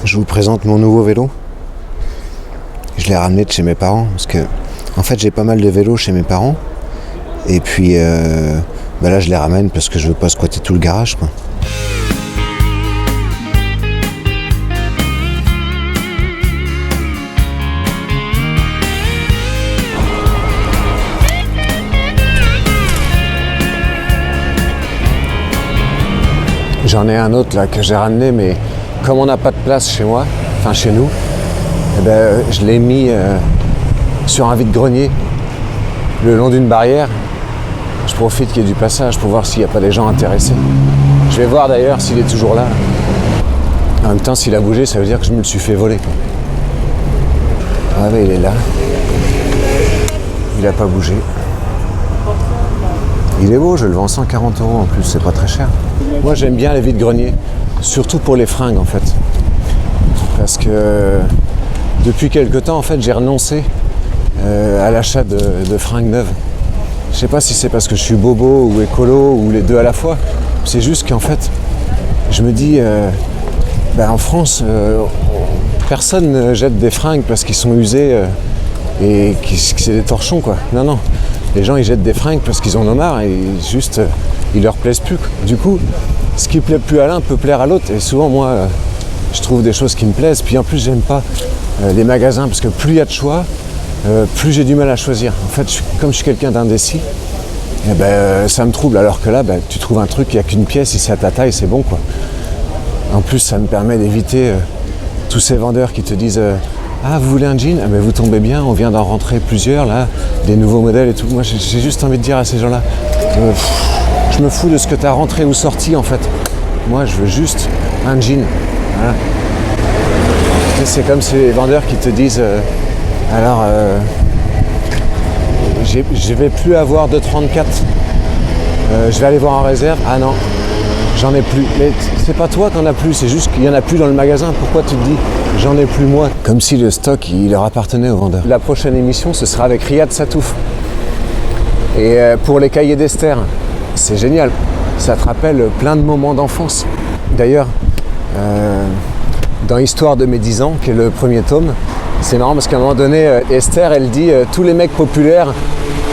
Je vous présente mon nouveau vélo. Je l'ai ramené de chez mes parents parce que, en fait, j'ai pas mal de vélos chez mes parents. Et puis, là, je les ramène parce que je veux pas squatter tout le garage, quoi. J'en ai un autre là que j'ai ramené, mais comme on n'a pas de place chez moi, enfin chez nous, je l'ai mis sur un vide-grenier le long d'une barrière. Je profite qu'il y ait du passage pour voir s'il n'y a pas des gens intéressés. Je vais voir d'ailleurs s'il est toujours là. En même temps, s'il a bougé, ça veut dire que je me le suis fait voler, quoi. Ah mais il est là. Il n'a pas bougé. Il est beau, je le vends 140 € en plus, c'est pas très cher. Moi j'aime bien les vide-greniers, surtout pour les fringues en fait. Parce que depuis quelque temps en fait j'ai renoncé à l'achat de fringues neuves. Je sais pas si c'est parce que je suis bobo ou écolo ou les deux à la fois. C'est juste qu'en fait je me dis en France personne ne jette des fringues parce qu'ils sont usés et que c'est des torchons quoi. Non. Les gens ils jettent des fringues parce qu'ils en ont marre et juste ils leur plaisent plus. Du coup, ce qui plaît plus à l'un peut plaire à l'autre. Et souvent moi je trouve des choses qui me plaisent. Puis en plus j'aime pas les magasins parce que plus il y a de choix, plus j'ai du mal à choisir. En fait, comme je suis quelqu'un d'indécis, ça me trouble. Alors que là, tu trouves un truc, il n'y a qu'une pièce, si c'est à ta taille, c'est bon quoi. En plus ça me permet d'éviter tous ces vendeurs qui te disent ah, vous voulez un jean? Ah, vous tombez bien, on vient d'en rentrer plusieurs, là, des nouveaux modèles et tout. Moi, j'ai juste envie de dire à ces gens-là, je me fous de ce que tu as rentré ou sorti, en fait. Moi, je veux juste un jean. Voilà. C'est comme ces vendeurs qui te disent, je vais plus avoir de 34. Je vais aller voir en réserve. Ah non, j'en ai plus. Mais c'est pas toi qu'en as plus, c'est juste qu'il y en a plus dans le magasin. Pourquoi tu te dis j'en ai plus moi? Comme si le stock il leur appartenait aux vendeurs. La prochaine émission ce sera avec Riyad Satouf. Et pour les cahiers d'Esther, c'est génial. Ça te rappelle plein de moments d'enfance. D'ailleurs, dans Histoire de mes 10 ans, qui est le premier tome, c'est marrant parce qu'à un moment donné, Esther elle dit tous les mecs populaires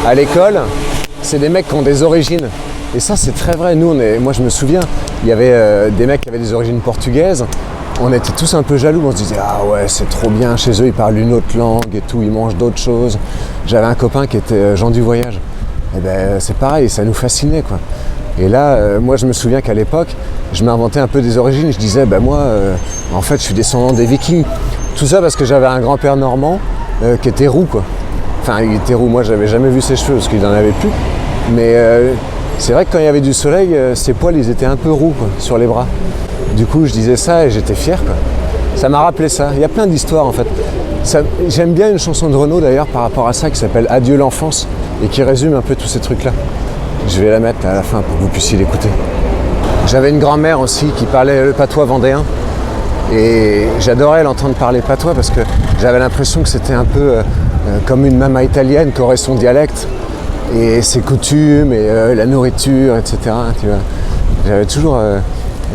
à l'école, c'est des mecs qui ont des origines. Et ça c'est très vrai, moi je me souviens, il y avait des mecs qui avaient des origines portugaises, on était tous un peu jaloux, on se disait ah ouais c'est trop bien, chez eux ils parlent une autre langue et tout, ils mangent d'autres choses. J'avais un copain qui était Jean du Voyage, et c'est pareil, ça nous fascinait quoi. Et là, moi je me souviens qu'à l'époque, je m'inventais un peu des origines, je disais moi en fait je suis descendant des Vikings. Tout ça parce que j'avais un grand-père normand qui était roux quoi. Enfin il était roux, moi j'avais jamais vu ses cheveux parce qu'il n'en avait plus, mais c'est vrai que quand il y avait du soleil, ses poils ils étaient un peu roux quoi, sur les bras. Du coup je disais ça et j'étais fier quoi. Ça m'a rappelé ça. Il y a plein d'histoires en fait. J'aime bien une chanson de Renaud d'ailleurs par rapport à ça qui s'appelle Adieu l'enfance et qui résume un peu tous ces trucs là. Je vais la mettre à la fin pour que vous puissiez l'écouter. J'avais une grand-mère aussi qui parlait le patois vendéen et j'adorais l'entendre parler patois parce que j'avais l'impression que c'était un peu comme une maman italienne qui aurait son dialecte et ses coutumes et la nourriture, etc. Tu vois. J'avais toujours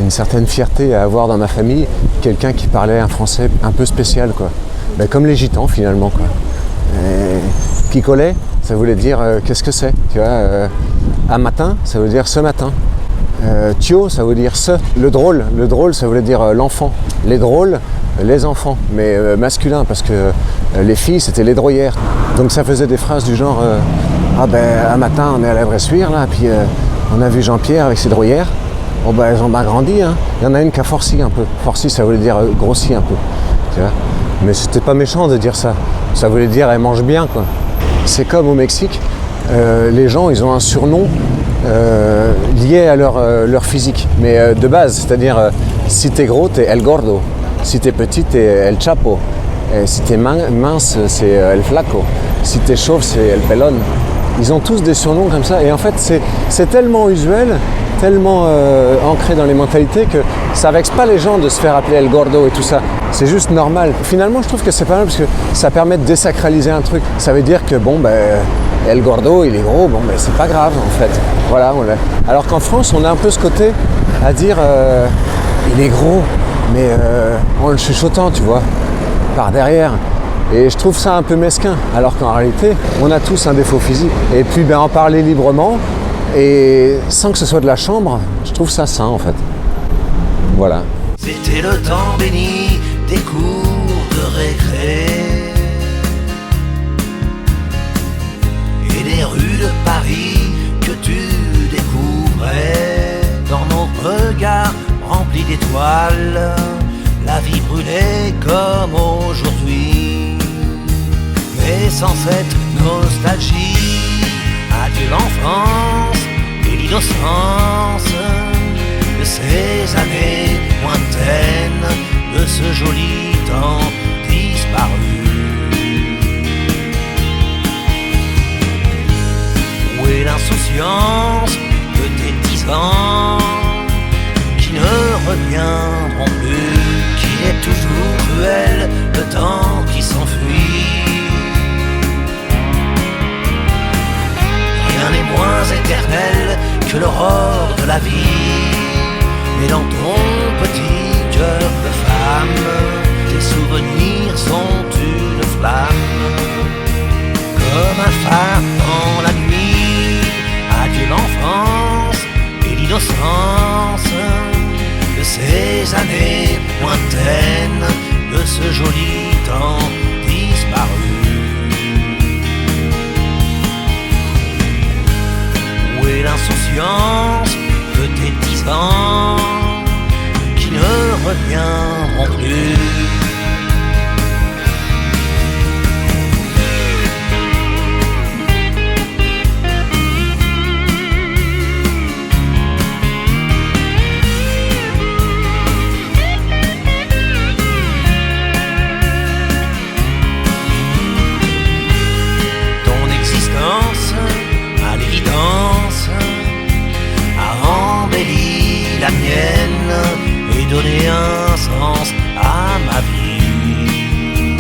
une certaine fierté à avoir dans ma famille quelqu'un qui parlait un français un peu spécial, quoi. Comme les gitans finalement, quoi. Picolet, ça voulait dire qu'est-ce que c'est, tu vois. Un matin, ça veut dire ce matin. Tio, ça veut dire ce. Le drôle, ça voulait dire l'enfant. Les drôles, les enfants, mais masculin parce que les filles c'était les droyères. Donc ça faisait des phrases du genre un matin on est à la Bressuire là, puis on a vu Jean-Pierre avec ses droyères. Elles ont bien grandi, hein. Il y en a une qui a forci un peu. Forci ça voulait dire grossi un peu. Tu vois. Mais c'était pas méchant de dire ça. Ça voulait dire elle mange bien quoi. C'est comme au Mexique, les gens ils ont un surnom lié à leur physique, mais de base, c'est-à-dire si t'es gros t'es El Gordo, si t'es petit t'es El Chapo, et si t'es mince c'est El Flaco, si t'es chauve c'est El Pelon. Ils ont tous des surnoms comme ça et en fait c'est tellement usuel, tellement ancré dans les mentalités que ça vexe pas les gens de se faire appeler El Gordo et tout ça. C'est juste normal. Finalement, je trouve que c'est pas mal parce que ça permet de désacraliser un truc. Ça veut dire que El Gordo, il est gros, c'est pas grave en fait. Voilà, alors qu'en France, on a un peu ce côté à dire il est gros, mais en le chuchotant, tu vois, par derrière. Et je trouve ça un peu mesquin, alors qu'en réalité, on a tous un défaut physique. Et puis en parler librement, et sans que ce soit de la chambre, je trouve ça sain en fait. Voilà. C'était le temps béni des cours de récré et des rues de Paris que tu découvrais. Dans nos regards remplis d'étoiles, la vie brûlait comme aujourd'hui. Mais sans cette nostalgie, adieu l'enfance et l'innocence de ces années lointaines, de ce joli temps disparu. Où est l'insouciance de tes 10 ans qui ne reviendront plus? Qu'il est toujours cruel le temps qui s'enfuit. Rien n'est moins éternel que l'aurore de la vie. Mais dans ton petit cœur de femme, tes souvenirs sont une flamme, comme un phare dans la nuit. Adieu l'enfance et l'innocence de ces années lointaines, de ce joli temps disparu. Où est l'insouciance de tes 10 ans qui ne reviendront plus? Ton existence, à l'évidence, a embelli la mienne et donné un sens à ma vie.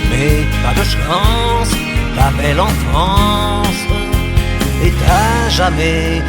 Mais pas de chance, ta belle enfance est à jamais